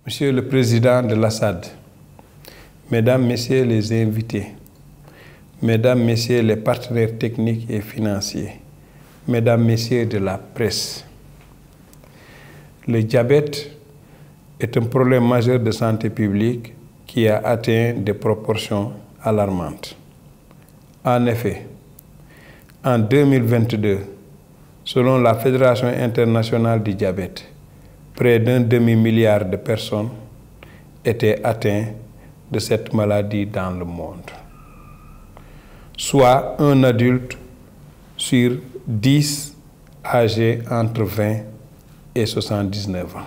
Monsieur le Président de l'Assad, Mesdames, Messieurs les invités, Mesdames, Messieurs les partenaires techniques et financiers, Mesdames, Messieurs de la presse, le diabète est un problème majeur de santé publique qui a atteint des proportions alarmantes. En effet, en 2022, selon la Fédération internationale du diabète, près d'un demi-milliard de personnes étaient atteintes de cette maladie dans le monde, soit un adulte sur 10 âgé entre 20 et 79 ans.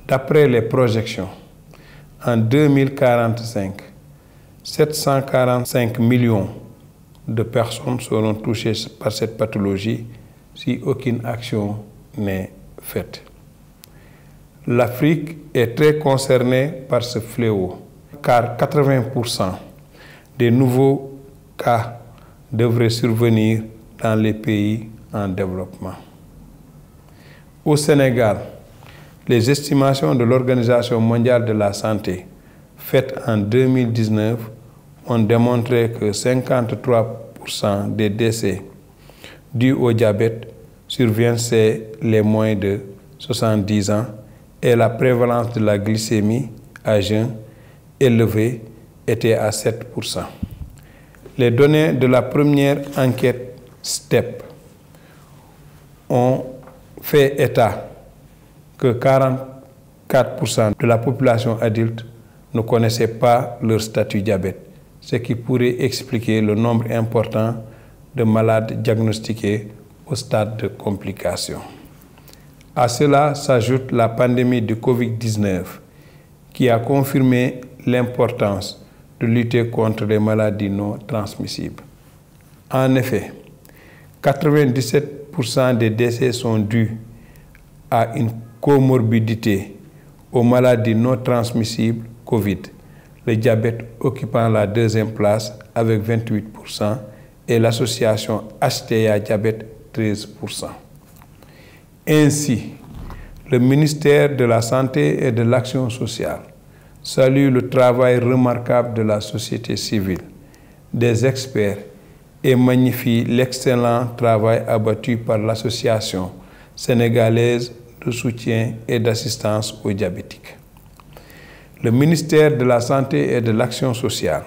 D'après les projections, en 2045, 745 millions de personnes seront touchées par cette pathologie si aucune action n'est faite. L'Afrique est très concernée par ce fléau, car 80% des nouveaux cas devraient survenir dans les pays en développement. Au Sénégal, les estimations de l'Organisation mondiale de la santé faites en 2019 ont démontré que 53% des décès dus au diabète surviennent chez les moins de 70 ans et la prévalence de la glycémie à jeun élevée était à 7%. Les données de la première enquête STEP ont fait état que 44% de la population adulte ne connaissait pas leur statut diabète, ce qui pourrait expliquer le nombre important de malades diagnostiqués au stade de complication. À cela s'ajoute la pandémie de Covid-19 qui a confirmé l'importance de lutter contre les maladies non transmissibles. En effet, 97% des décès sont dus à une comorbidité aux maladies non transmissibles Covid, le diabète occupant la deuxième place avec 28% et l'association HTA Diabète 13%. Ainsi, le ministère de la Santé et de l'Action sociale salue le travail remarquable de la société civile, des experts et magnifie l'excellent travail abattu par l'Association sénégalaise de soutien et d'assistance aux diabétiques. Le ministère de la Santé et de l'Action sociale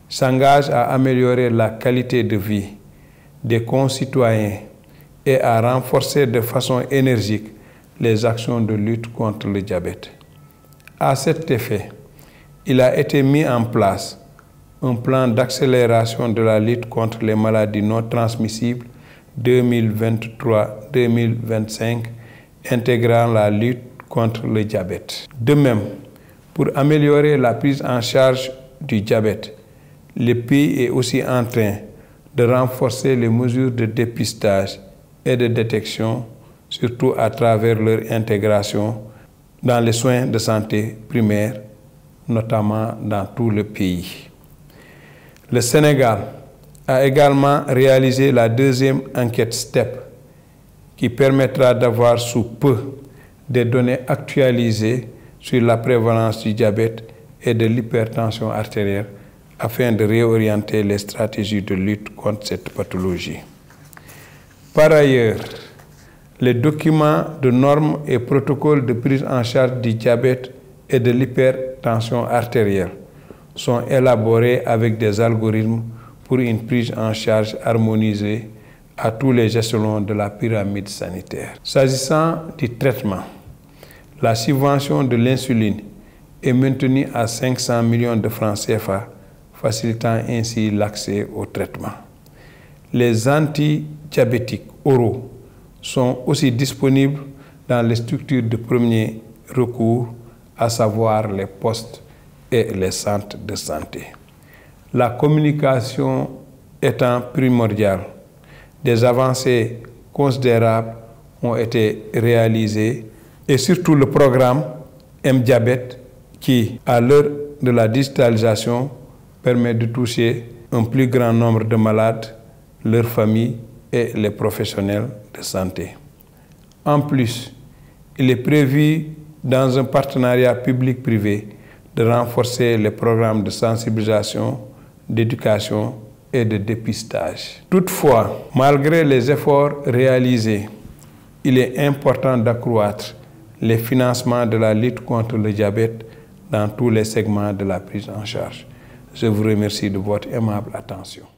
s'engage à améliorer la qualité de vie des concitoyens et à renforcer de façon énergique les actions de lutte contre le diabète. À cet effet, il a été mis en place un plan d'accélération de la lutte contre les maladies non transmissibles 2023-2025 intégrant la lutte contre le diabète. De même, pour améliorer la prise en charge du diabète, le pays est aussi en train de renforcer les mesures de dépistage et de détection, surtout à travers leur intégration dans les soins de santé primaires, notamment dans tout le pays. Le Sénégal a également réalisé la deuxième enquête STEP qui permettra d'avoir sous peu des données actualisées sur la prévalence du diabète et de l'hypertension artérielle afin de réorienter les stratégies de lutte contre cette pathologie. Par ailleurs, les documents de normes et protocoles de prise en charge du diabète et de l'hypertension artérielle sont élaborés avec des algorithmes pour une prise en charge harmonisée à tous les échelons de la pyramide sanitaire. S'agissant du traitement, la subvention de l'insuline est maintenue à 500 millions de francs CFA, facilitant ainsi l'accès au traitement. Les antidiabétiques oraux sont aussi disponibles dans les structures de premier recours, à savoir les postes et les centres de santé. La communication étant primordiale, des avancées considérables ont été réalisées et surtout le programme M-Diabète qui, à l'heure de la digitalisation, permet de toucher un plus grand nombre de malades, leurs familles et les professionnels de santé. En plus, il est prévu dans un partenariat public-privé, de renforcer les programmes de sensibilisation, d'éducation et de dépistage. Toutefois, malgré les efforts réalisés, il est important d'accroître les financements de la lutte contre le diabète dans tous les segments de la prise en charge. Je vous remercie de votre aimable attention.